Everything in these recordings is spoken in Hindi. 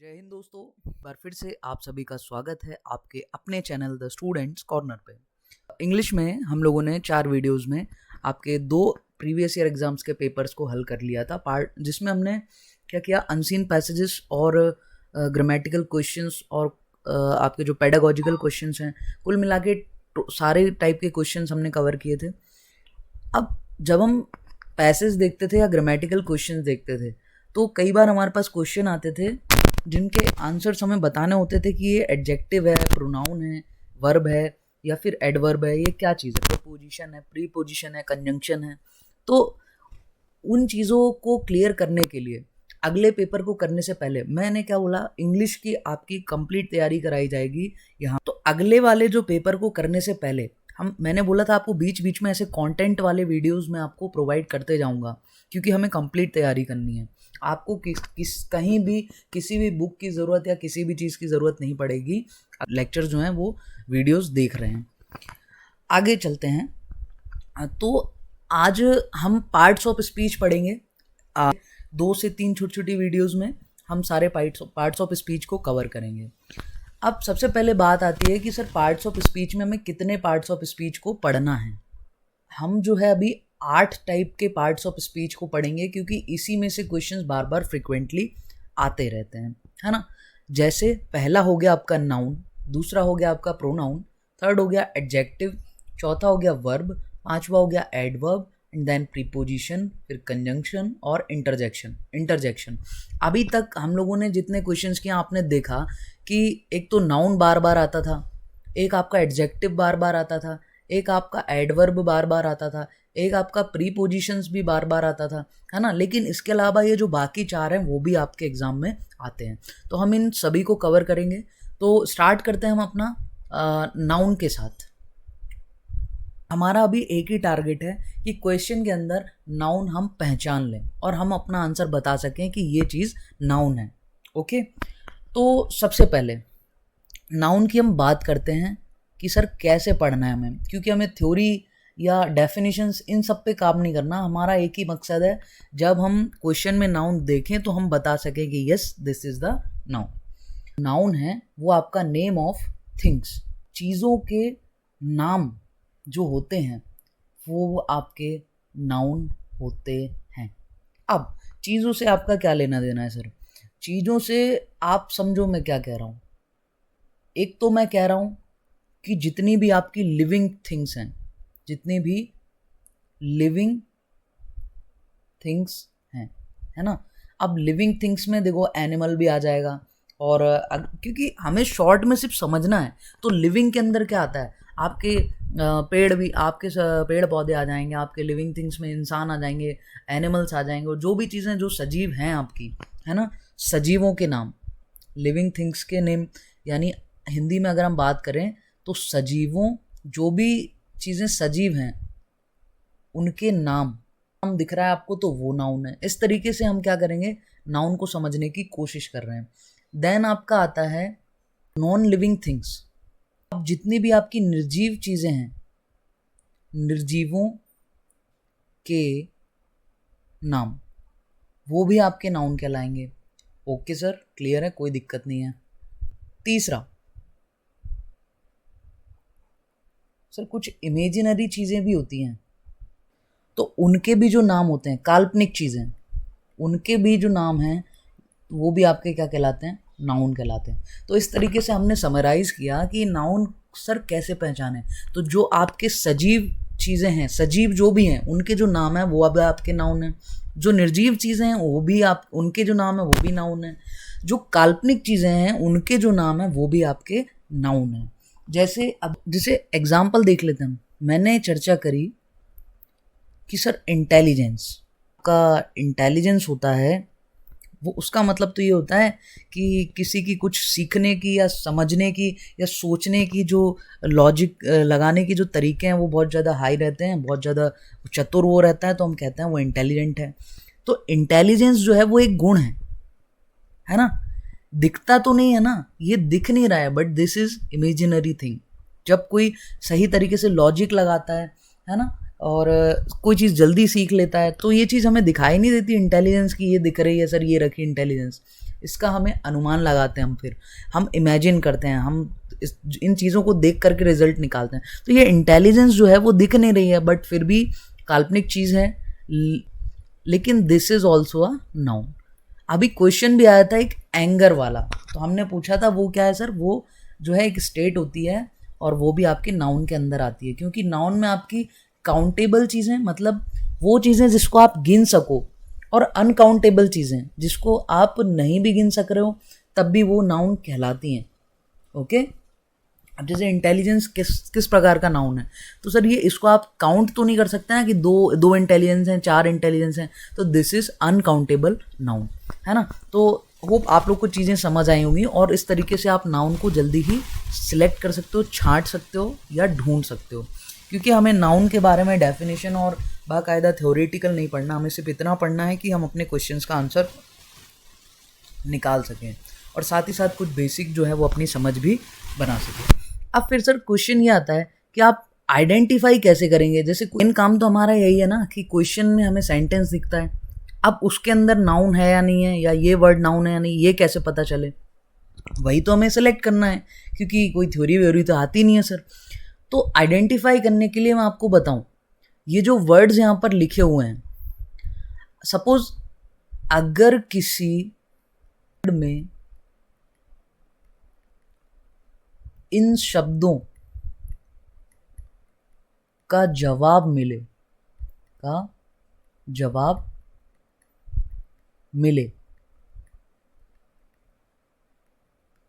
जय हिंद दोस्तों, एक बार फिर से आप सभी का स्वागत है आपके अपने चैनल द स्टूडेंट्स कॉर्नर पे। इंग्लिश में हम लोगों ने 4 वीडियोस में आपके 2 प्रीवियस ईयर एग्जाम्स के पेपर्स को हल कर लिया था पार्ट, जिसमें हमने क्या किया, अनसीन पैसेजेस और ग्रामेटिकल क्वेश्चंस और आपके जो पेडागोजिकल क्वेश्चंस हैं, कुल मिला के सारे टाइप के क्वेश्चंस हमने कवर किए थे। अब जब हम पैसेज देखते थे या ग्रामेटिकल क्वेश्चंस देखते थे तो कई बार हमारे पास क्वेश्चन आते थे जिनके आंसर्स हमें बताने होते थे कि ये एडजेक्टिव है, प्रोनाउन है, वर्ब है या फिर एडवर्ब है, ये क्या चीज़ है, प्रपोजिशन है, प्रीपोजिशन है, कंजंक्शन है। तो उन चीज़ों को क्लियर करने के लिए अगले पेपर को करने से पहले मैंने क्या बोला, इंग्लिश की आपकी कंप्लीट तैयारी कराई जाएगी यहाँ। तो अगले वाले जो पेपर को करने से पहले मैंने बोला था आपको बीच बीच में ऐसे कंटेंट वाले वीडियोस में आपको प्रोवाइड करते जाऊंगा, क्योंकि हमें कंप्लीट तैयारी करनी है। आपको कहीं भी किसी भी बुक की ज़रूरत या किसी भी चीज़ की ज़रूरत नहीं पड़ेगी। लेक्चर जो हैं वो वीडियोस देख रहे हैं। आगे चलते हैं। तो आज हम पार्ट्स ऑफ स्पीच पढ़ेंगे। 2 से 3 छोटी छोटी वीडियोस में हम सारे पार्ट्स ऑफ स्पीच को कवर करेंगे। अब सबसे पहले बात आती है कि सर पार्ट्स ऑफ स्पीच में हमें कितने पार्ट्स ऑफ स्पीच को पढ़ना है। हम जो है अभी 8 टाइप के पार्ट्स ऑफ स्पीच को पढ़ेंगे, क्योंकि इसी में से क्वेश्चंस बार बार फ्रिक्वेंटली आते रहते हैं, है ना। जैसे पहला हो गया आपका नाउन, दूसरा हो गया आपका प्रोनाउन, थर्ड हो गया एडजेक्टिव, चौथा हो गया वर्ब, पांचवा हो गया एडवर्ब एंड देन प्रीपोजिशन, फिर कंजंक्शन और इंटरजेक्शन। अभी तक हम लोगों ने जितने क्वेश्चंस किए आपने देखा कि एक तो नाउन बार बार आता था, एक आपका एडजेक्टिव बार बार आता था, एक आपका एडवर्ब बार बार आता था, एक आपका प्रीपोजिशंस भी बार बार आता था, है ना। लेकिन इसके अलावा ये जो बाकी 4 हैं वो भी आपके एग्जाम में आते हैं, तो हम इन सभी को कवर करेंगे। तो स्टार्ट करते हैं हम अपना नाउन के साथ। हमारा अभी एक ही टारगेट है कि क्वेश्चन के अंदर नाउन हम पहचान लें और हम अपना आंसर बता सकें कि ये चीज़ नाउन है। ओके, तो सबसे पहले नाउन की हम बात करते हैं कि सर कैसे पढ़ना है हमें, क्योंकि हमें थ्योरी या डेफिनेशंस इन सब पे काम नहीं करना। हमारा एक ही मकसद है, जब हम क्वेश्चन में नाउन देखें तो हम बता सकें कि yes this is the noun. Noun है वो आपका नेम ऑफ थिंग्स, चीज़ों के नाम जो होते हैं वो आपके नाउन होते हैं। अब चीज़ों से आपका क्या लेना देना है सर? चीज़ों से आप समझो मैं क्या कह रहा हूँ। एक तो मैं कह रहा हूँ कि जितनी भी आपकी लिविंग थिंग्स हैं, जितनी भी लिविंग थिंग्स हैं, है ना। अब लिविंग थिंग्स में देखो एनिमल भी आ जाएगा, और क्योंकि हमें शॉर्ट में सिर्फ समझना है, तो लिविंग के अंदर क्या आता है, आपके पेड़ भी, आपके पेड़ पौधे आ जाएंगे, आपके लिविंग थिंग्स में इंसान आ जाएंगे, एनिमल्स आ जाएंगे, और जो भी चीज़ें जो सजीव हैं आपकी, है ना, सजीवों के नाम, लिविंग थिंग्स के नेम, यानी हिंदी में अगर हम बात करें तो सजीवों, जो भी चीज़ें सजीव हैं उनके नाम दिख रहा है आपको तो वो नाउन है। इस तरीके से हम क्या करेंगे, नाउन को समझने की कोशिश कर रहे हैं। देन आपका आता है नॉन लिविंग थिंग्स। अब जितनी भी आपकी निर्जीव चीज़ें हैं, निर्जीवों के नाम, वो भी आपके नाउन कहलाएंगे। ओके सर, क्लियर है, कोई दिक्कत नहीं है। तीसरा सर, कुछ इमेजिनरी चीज़ें भी होती हैं, तो उनके भी जो नाम होते हैं, काल्पनिक चीज़ें, उनके भी जो नाम हैं वो भी आपके क्या कहलाते हैं, नाउन कहलाते हैं। तो इस तरीके से हमने समराइज किया कि नाउन सर कैसे पहचाने। तो जो आपके सजीव चीज़ें हैं, सजीव जो भी हैं, उनके जो नाम है वो अब आपके नाउन है। जो निर्जीव चीज़ें हैं वो भी आप, उनके जो नाम है वो भी नाउन है। जो काल्पनिक चीज़ें हैं उनके जो नाम है वो भी आपके नाउन है। जैसे एग्जाम्पल देख लेते हैं। मैंने चर्चा करी कि सर इंटेलिजेंस का, इंटेलिजेंस होता है वो, उसका मतलब तो ये होता है कि किसी की कुछ सीखने की या समझने की या सोचने की जो लॉजिक लगाने की जो तरीके हैं वो बहुत ज़्यादा हाई रहते हैं, बहुत ज़्यादा चतुर वो रहता है, तो हम कहते हैं वो इंटेलिजेंट है। तो इंटेलिजेंस जो है वो एक गुण है ना। दिखता तो नहीं है ना, ये दिख नहीं रहा है, but this is imaginary thing. जब कोई सही तरीके से लॉजिक लगाता है ना, और कोई चीज़ जल्दी सीख लेता है, तो ये चीज़ हमें दिखाई नहीं देती इंटेलिजेंस की, ये दिख रही है सर, ये रखी इंटेलिजेंस। इसका हमें अनुमान लगाते हैं, फिर हम इमेजिन करते हैं, हम इन चीज़ों को देख करके रिजल्ट निकालते हैं। तो ये इंटेलिजेंस जो है वो दिख नहीं रही है, बट फिर भी काल्पनिक चीज़ है, लेकिन this is also a noun. अभी क्वेश्चन भी आया था एक एंगर वाला, तो हमने पूछा था वो क्या है सर, वो जो है एक स्टेट होती है और वो भी आपके नाउन के अंदर आती है, क्योंकि नाउन में आपकी काउंटेबल चीज़ें, मतलब वो चीज़ें जिसको आप गिन सको, और अनकाउंटेबल चीज़ें जिसको आप नहीं भी गिन सक रहे हो तब भी वो नाउन कहलाती हैं। ओके, अब जैसे इंटेलिजेंस किस प्रकार का नाउन है, तो सर ये इसको आप काउंट तो नहीं कर सकते ना कि दो इंटेलिजेंस हैं, 4 इंटेलिजेंस हैं, तो दिस इज अनकाउंटेबल नाउन, है ना। तो होप आप लोग को चीज़ें समझ आई होंगी और इस तरीके से आप नाउन को जल्दी ही सिलेक्ट कर सकते हो, छांट सकते हो या ढूंढ सकते हो, क्योंकि हमें नाउन के बारे में डेफिनेशन और बाकायदा थ्योरेटिकल नहीं पढ़ना, हमें सिर्फ इतना पढ़ना है कि हम अपने क्वेश्चंस का आंसर निकाल सकें और साथ ही साथ कुछ बेसिक जो है वो अपनी समझ भी बना सकें। अब फिर सर क्वेश्चन ये आता है कि आप आइडेंटिफाई कैसे करेंगे। जैसे इन काम तो हमारा यही है ना कि क्वेश्चन में हमें सेंटेंस दिखता है, अब उसके अंदर नाउन है या नहीं है, या ये वर्ड नाउन है या नहीं, ये कैसे पता चले, वही तो हमें सेलेक्ट करना है, क्योंकि कोई थ्योरी व्योरी तो आती नहीं है सर। तो आइडेंटिफाई करने के लिए मैं आपको बताऊं, ये जो वर्ड्स यहाँ पर लिखे हुए हैं, सपोज अगर किसी वर्ड में इन शब्दों का जवाब मिले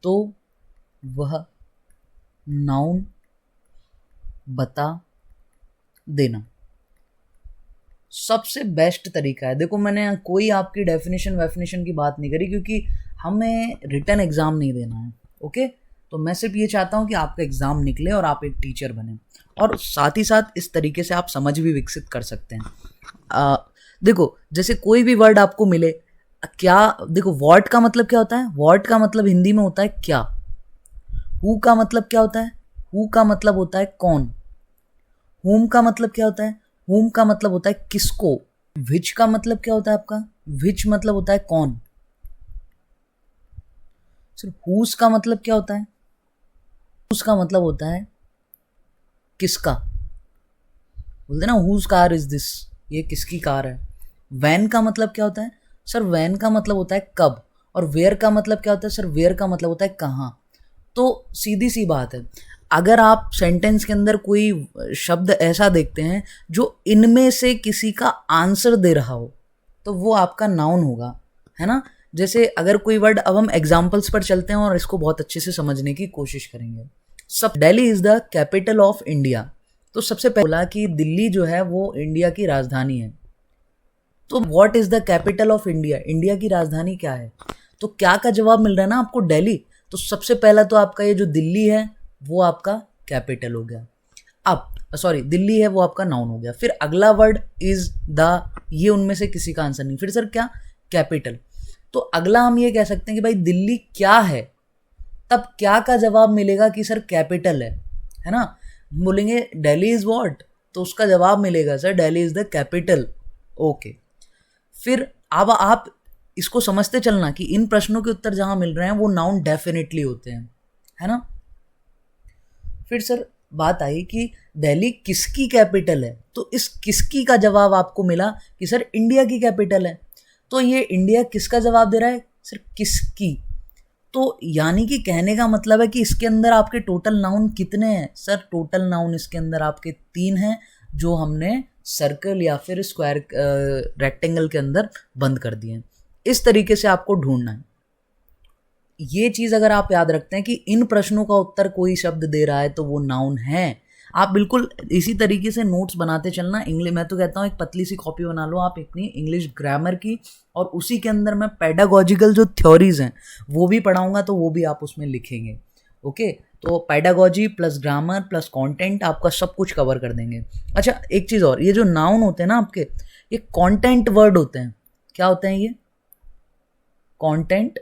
तो वह नाउन बता देना। सबसे बेस्ट तरीका है, देखो मैंने कोई आपकी डेफिनेशन की बात नहीं करी, क्योंकि हमें रिटन एग्ज़ाम नहीं देना है। ओके, तो मैं सिर्फ ये चाहता हूँ कि आपका एग्ज़ाम निकले और आप एक टीचर बने, और साथ ही साथ इस तरीके से आप समझ भी विकसित कर सकते हैं। देखो जैसे कोई भी वर्ड आपको मिले, क्या देखो, व्हाट का मतलब क्या होता है, व्हाट का मतलब हिंदी में होता है क्या। हु का मतलब क्या होता है, हु का मतलब होता है कौन। हुम का मतलब क्या होता है, हुम का मतलब होता है किसको। विच का मतलब क्या होता है आपका, विच मतलब होता है कौन। सर हुज का मतलब क्या होता है, हुज का मतलब होता है किसका। बोलते ना हुज कार इज दिस, ये किसकी कार है। वैन का मतलब क्या होता है, सर वैन का मतलब होता है कब। और वेयर का मतलब क्या होता है, सर वेयर का मतलब होता है कहाँ। तो सीधी सी बात है, अगर आप सेंटेंस के अंदर कोई शब्द ऐसा देखते हैं जो इनमें से किसी का आंसर दे रहा हो, तो वो आपका नाउन होगा, है ना। जैसे अगर कोई वर्ड, अब हम एग्जाम्पल्स पर चलते हैं और इसको बहुत अच्छे से समझने की कोशिश करेंगे। सब Delhi is the capital of India, तो सबसे पहले बोला कि दिल्ली जो है वो इंडिया की राजधानी है। तो what is the capital of India, India की राजधानी क्या है। तो क्या का जवाब मिल रहा है ना आपको, दिल्ली। तो सबसे पहला तो आपका ये जो दिल्ली है वो आपका कैपिटल हो गया। अब सॉरी, दिल्ली है वो आपका नाउन हो गया। फिर अगला वर्ड इज द, ये उनमें से किसी का आंसर नहीं। फिर सर क्या, कैपिटल। तो अगला हम ये कह सकते हैं कि भाई दिल्ली क्या है, तब क्या का जवाब मिलेगा कि सर कैपिटल है ना। बोलेंगे दिल्ली इज व्हाट, तो उसका जवाब मिलेगा sir Delhi is the capital. Okay, फिर अब आप इसको समझते चलना कि इन प्रश्नों के उत्तर जहां मिल रहे हैं वो नाउन डेफिनेटली होते हैं, है ना। फिर सर बात आई कि दिल्ली किसकी कैपिटल है, तो इस किसकी का जवाब आपको मिला कि सर इंडिया की कैपिटल है। तो ये इंडिया किसका जवाब दे रहा है, सर किसकी। तो यानी कि कहने का मतलब है कि इसके अंदर आपके टोटल नाउन कितने हैं, सर टोटल नाउन इसके अंदर आपके 3 हैं, जो हमने सर्कल या फिर स्क्वायर रेक्टेंगल के अंदर बंद कर दिए हैं। इस तरीके से आपको ढूंढना है। ये चीज़ अगर आप याद रखते हैं कि इन प्रश्नों का उत्तर कोई शब्द दे रहा है तो वो नाउन है, आप बिल्कुल इसी तरीके से नोट्स बनाते चलना। इंग्लिश, मैं तो कहता हूँ एक पतली सी कॉपी बना लो आप अपनी इंग्लिश ग्रामर की, और उसी के अंदर मैं पेडागॉजिकल जो थ्योरीज हैं वो भी पढ़ाऊँगा, तो वो भी आप उसमें लिखेंगे। ओके, तो pedagogy plus grammar plus content आपका सब कुछ कवर कर देंगे। अच्छा एक चीज़ और, ये जो नाउन होते हैं ना आपके, ये कंटेंट वर्ड होते हैं। क्या होते हैं ये, कंटेंट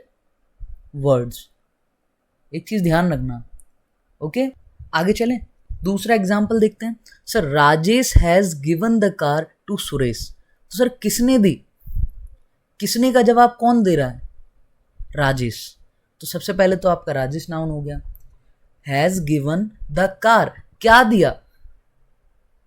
वर्ड्स। एक चीज़ ध्यान रखना। ओके, आगे चलें, दूसरा एग्जाम्पल देखते हैं। Sir Rajesh has given the car to Suresh, तो सर किसने दी, किसने का जवाब कौन दे रहा है, राजेश, तो सबसे पहले तो आपका राजेश नाउन हो गया। हैज़ गिवन द कार, क्या दिया,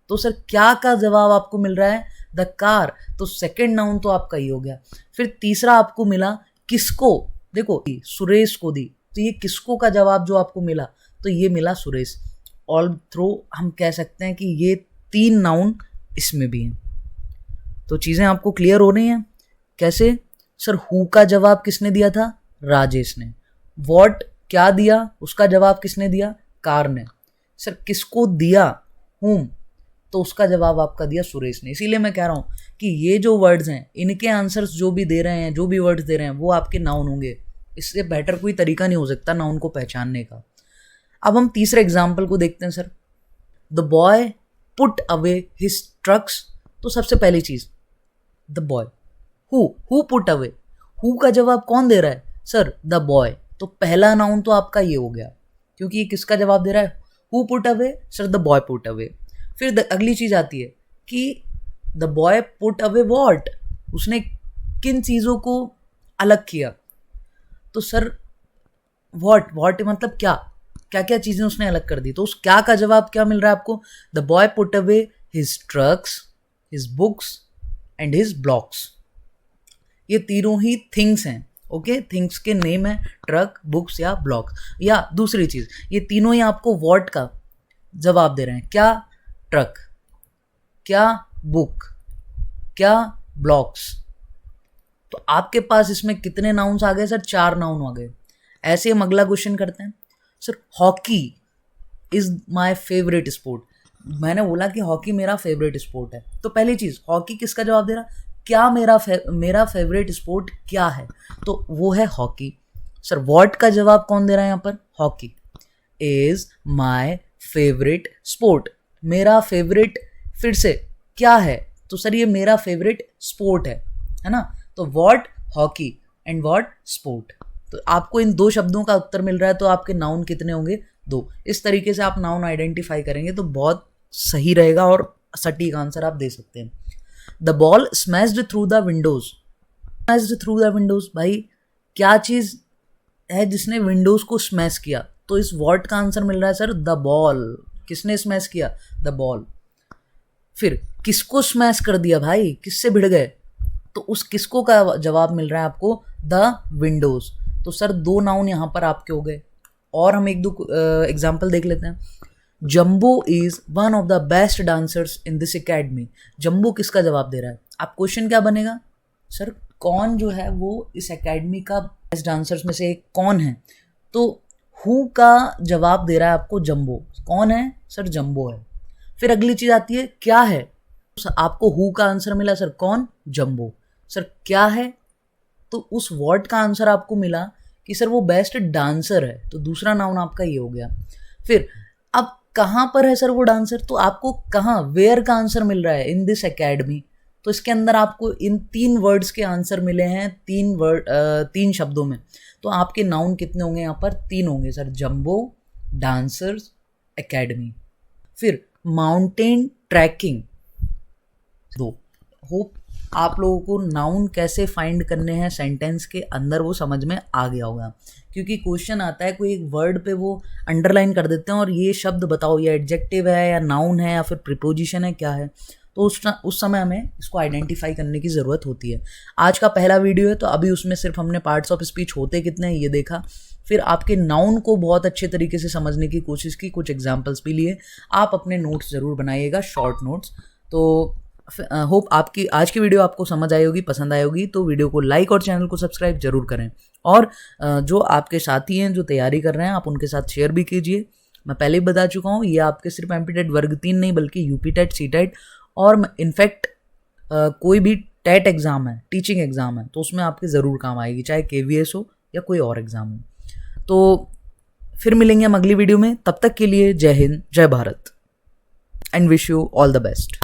तो सर क्या का जवाब आपको मिल रहा है द कार, तो सेकंड नाउन तो आपका ये हो गया। फिर तीसरा आपको मिला किसको, देखो सुरेश को दी, तो ये किसको का जवाब जो आपको मिला, तो ये मिला सुरेश। ऑल थ्रो हम कह सकते हैं कि ये 3 नाउन इसमें भी हैं। तो चीज़ें आपको क्लियर हो रही हैं कैसे? सर हु का जवाब किसने दिया था, राजेश ने। व्हाट क्या दिया, उसका जवाब किसने दिया, कार ने। सर किसको दिया, हुम, तो उसका जवाब आपका दिया सुरेश ने। इसीलिए मैं कह रहा हूँ कि ये जो वर्ड्स हैं इनके आंसर्स जो भी दे रहे हैं, जो भी वर्ड्स दे रहे हैं वो आपके नाउन होंगे। इससे बेटर कोई तरीका नहीं हो सकता नाउन को पहचानने का। अब हम तीसरे एग्जाम्पल को देखते हैं। Sir the boy put away his trucks, तो सबसे पहली चीज the boy, who put away, who का जवाब कौन दे रहा है, सर द बॉय, तो पहला नाउन तो आपका ये हो गया, क्योंकि ये किसका जवाब दे रहा है, who put away, sir the boy put away. फिर अगली चीज आती है कि the boy put away what, उसने किन चीजों को अलग किया, तो सर वॉट मतलब क्या क्या क्या चीजें उसने अलग कर दी, तो उस क्या का जवाब क्या मिल रहा है आपको, the boy put away his trucks, his books and his blocks. ये तीनों ही थिंग्स हैं, ओके, थिंग्स के नेम है, ट्रक, बुक्स या ब्लॉक्स। या दूसरी चीज, ये तीनों ही आपको वॉट का जवाब दे रहे हैं, क्या ट्रक, क्या बुक, क्या ब्लॉक्स। तो आपके पास इसमें कितने नाउन्स आ गए सर, 4 नाउन आ गए। ऐसे हम अगला क्वेश्चन करते हैं। Sir hockey is my favourite sport, मैंने बोला कि हॉकी मेरा फेवरेट स्पोर्ट है, तो पहली चीज हॉकी किसका जवाब दे रहा, क्या मेरा फेवरेट स्पोर्ट क्या है, तो वो है हॉकी। सर व्हाट का जवाब कौन दे रहा है यहाँ पर, hockey. Is my favourite sport, मेरा फेवरेट फिर से क्या है, तो सर ये मेरा फेवरेट स्पोर्ट है ना। तो what hockey and what sport, तो आपको इन 2 शब्दों का उत्तर मिल रहा है, तो आपके नाउन कितने होंगे, 2। इस तरीके से आप नाउन आइडेंटिफाई करेंगे तो बहुत सही रहेगा और सटीक आंसर आप दे सकते हैं। The ball smashed through the Windows, smashed through the Windows, भाई क्या चीज है जिसने विंडोज को स्मैश किया, तो इस व्हाट का आंसर मिल रहा है सर द बॉल, किसने स्मैश किया, द बॉल। फिर किसको स्मैश कर दिया भाई, किससे भिड़ गए, तो उस किसको का जवाब मिल रहा है आपको, द विंडोज। तो सर 2 नाउन यहाँ पर आपके हो गए। और हम 1-2 एग्जाम्पल देख लेते हैं। Jumbo is one of the best dancers in this academy, Jumbo किसका जवाब दे रहा है, आप क्वेश्चन क्या बनेगा, सर कौन जो है वो इस एकेडमी का बेस्ट डांसर्स में से एक कौन है, तो हु का जवाब दे रहा है आपको जम्बो, कौन है, सर जम्बो है। फिर अगली चीज आती है क्या है, आपको हु का आंसर मिला, सर कौन, जम्बो। सर क्या है, तो उस वर्ड का आंसर आपको मिला कि सर वो बेस्ट डांसर है, तो दूसरा नाउन आपका ये हो गया। फिर अब कहाँ पर है सर वो डांसर, तो आपको कहाँ, वेयर का आंसर मिल रहा है, इन दिस एकेडमी। तो इसके अंदर आपको इन 3 वर्ड्स के आंसर मिले हैं, 3 शब्दों में। तो आपके नाउन कितने होंगे यहाँ पर, 3 होंगे सर, जम्बो, डांसर्स, एकेडमी। फिर माउंटेन ट्रैकिंग, 2। होप आप लोगों को नाउन कैसे फाइंड करने हैं सेंटेंस के अंदर वो समझ में आ गया होगा, क्योंकि क्वेश्चन आता है कोई एक वर्ड पे वो अंडरलाइन कर देते हैं और ये शब्द बताओ ये एडजेक्टिव है या नाउन है या फिर प्रीपोजिशन है, क्या है, तो उस समय हमें इसको आइडेंटिफाई करने की ज़रूरत होती है। आज का पहला वीडियो है तो अभी उसमें सिर्फ हमने पार्ट्स ऑफ स्पीच होते कितने हैं ये देखा, फिर आपके नाउन को बहुत अच्छे तरीके से समझने की कोशिश की, कुछ एग्जाम्पल्स भी लिए। आप अपने नोट्स ज़रूर बनाइएगा, शॉर्ट नोट्स। तो होप आपकी आज की वीडियो आपको समझ आई होगी, पसंद आई होगी, तो वीडियो को लाइक और चैनल को सब्सक्राइब जरूर करें। और जो आपके साथी हैं जो तैयारी कर रहे हैं आप उनके साथ शेयर भी कीजिए। मैं पहले ही बता चुका हूँ ये आपके सिर्फ एमपी-टेट वर्ग 3 नहीं बल्कि यूपी-टेट, सी-टेट और इनफैक्ट कोई भी टेट एग्ज़ाम है, टीचिंग एग्ज़ाम है, तो उसमें आपके ज़रूर काम आएगी, चाहे KVS हो या कोई और एग्ज़ाम हो। तो फिर मिलेंगे हम अगली वीडियो में, तब तक के लिए जय हिंद, जय Bharat and wish you all the best.